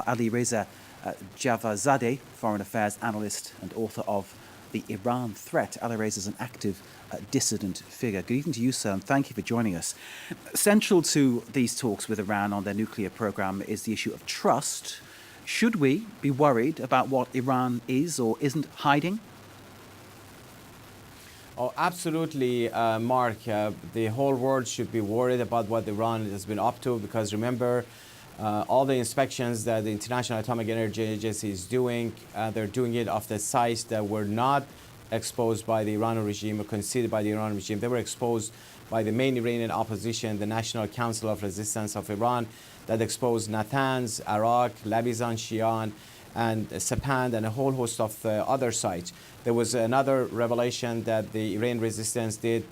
Alireza Jafarzadeh, foreign affairs analyst and author of The Iran Threat. Alireza is an active dissident figure. Good evening to you, sir, and thank you for joining us. Central to these talks with Iran on their nuclear program is the issue of trust. Should we be worried about what Iran is or isn't hiding? Oh, absolutely, Mark. The whole world should be worried about what Iran has been up to, because remember, all the inspections that the International Atomic Energy Agency is doing, they're doing it off the sites that were not exposed by the Iranian regime or conceded by the Iranian regime. They were exposed by the main Iranian opposition, the National Council of Resistance of Iran, that exposed Natanz, Arak, Lavizan-shian, and Sepand, and a whole host of other sites. There was another revelation that the Iranian resistance did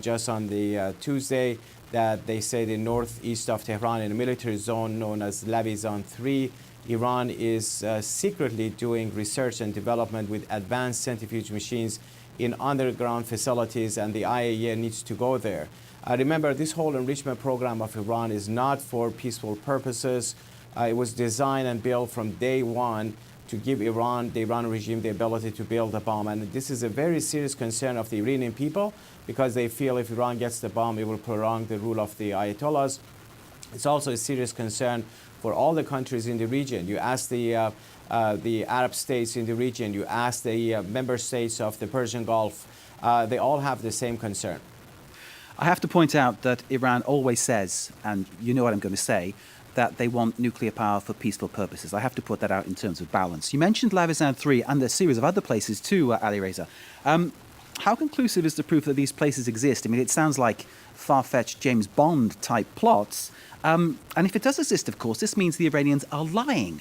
just on the Tuesday, that they say the northeast of Tehran, in a military zone known as Lavizan-3, Iran is secretly doing research and development with advanced centrifuge machines in underground facilities, and the IAEA needs to go there. Remember, this whole enrichment program of Iran is not for peaceful purposes. It was designed and built from day one to give Iran, the Iranian regime, the ability to build a bomb. And this is a very serious concern of the Iranian people, because they feel if Iran gets the bomb, it will prolong the rule of the Ayatollahs. It's also a serious concern for all the countries in the region. You ask the Arab states in the region, you ask the member states of the Persian Gulf, they all have the same concern. I have to point out that Iran always says, and you know what I'm going to say, that they want nuclear power for peaceful purposes. I have to put that out in terms of balance. You mentioned Lavizan 3 and a series of other places too, Alireza. How conclusive is the proof that these places exist? I mean, it sounds like far-fetched James Bond type plots. And if it does exist, of course, this means the Iranians are lying.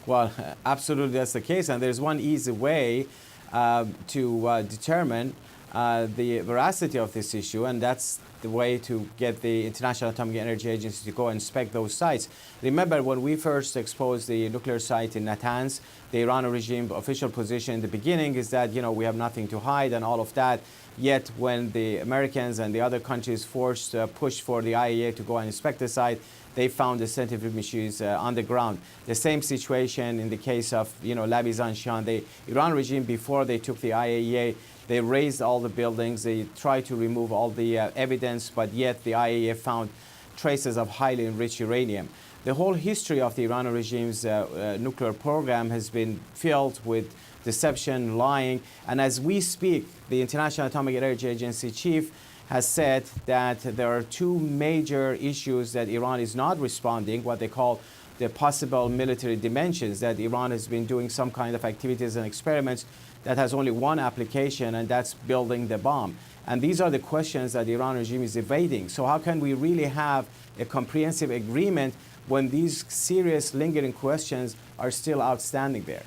Well, absolutely that's the case. And there's one easy way to determine the veracity of this issue, and that's the way to get the International Atomic Energy Agency to go and inspect those sites. Remember, when we first exposed the nuclear site in Natanz, the Iranian regime official position in the beginning is that, you know, we have nothing to hide and all of that. Yet when the Americans and the other countries pushed for the IAEA to go and inspect the site, they found the centrifuge machines on the ground. The same situation in the case of, Lavizan-shian. The Iran regime, before they took the IAEA, they razed all the buildings. They tried to remove all the evidence, but yet the IAEA found traces of highly enriched uranium. The whole history of the Iranian regime's nuclear program has been filled with deception, lying, and as we speak, the International Atomic Energy Agency chief has said that there are two major issues that Iran is not responding, what they call the possible military dimensions, that Iran has been doing some kind of activities and experiments that has only one application, and that's building the bomb. And these are the questions that the Iran regime is evading. So how can we really have a comprehensive agreement when these serious lingering questions are still outstanding there?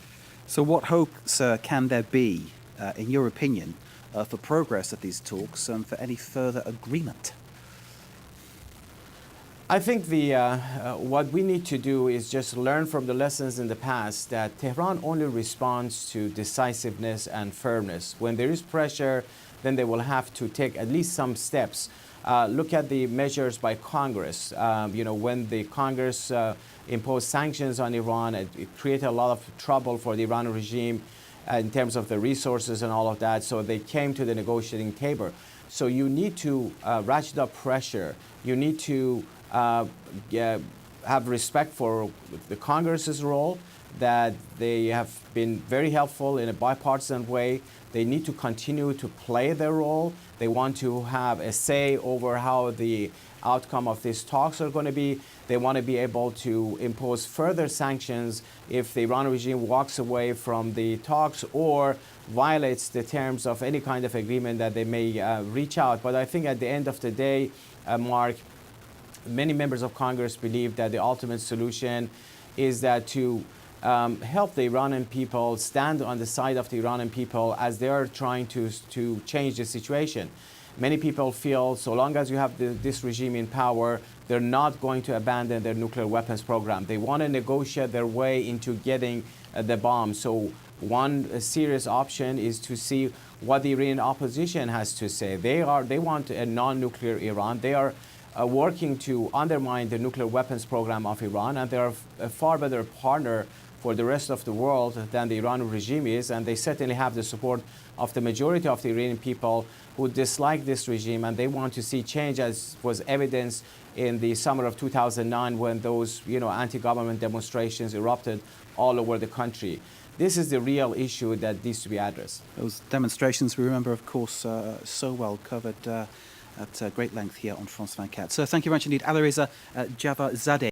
So what hopes can there be, in your opinion, for progress at these talks and for any further agreement? I think what we need to do is just learn from the lessons in the past that Tehran only responds to decisiveness and firmness. When there is pressure, then they will have to take at least some steps. Look at the measures by Congress. When the Congress imposed sanctions on Iran, it created a lot of trouble for the Iranian regime in terms of the resources and all of that. So they came to the negotiating table. So you need to ratchet up pressure. You need to have respect for the Congress's role, that they have been very helpful in a bipartisan way. They need to continue to play their role. They want to have a say over how the outcome of these talks are going to be. They want to be able to impose further sanctions if the Iran regime walks away from the talks or violates the terms of any kind of agreement that they may reach out. But I think at the end of the day, Mark, many members of Congress believe that the ultimate solution is that to help the Iranian people, stand on the side of the Iranian people as they are trying to change the situation. Many people feel so long as you have this regime in power, they're not going to abandon their nuclear weapons program. They want to negotiate their way into getting the bomb. So one serious option is to see what the Iranian opposition has to say. They want a non-nuclear Iran. They are working to undermine the nuclear weapons program of Iran, and they are a far better partner for the rest of the world than the Iranian regime is, and they certainly have the support of the majority of the Iranian people who dislike this regime, and they want to see change, as was evidenced in the summer of 2009 when those anti-government demonstrations erupted all over the country. This is the real issue that needs to be addressed. Those demonstrations, we remember, of course, so well covered at great length here on France 24. So thank you very much indeed, Alireza Jafarzadeh.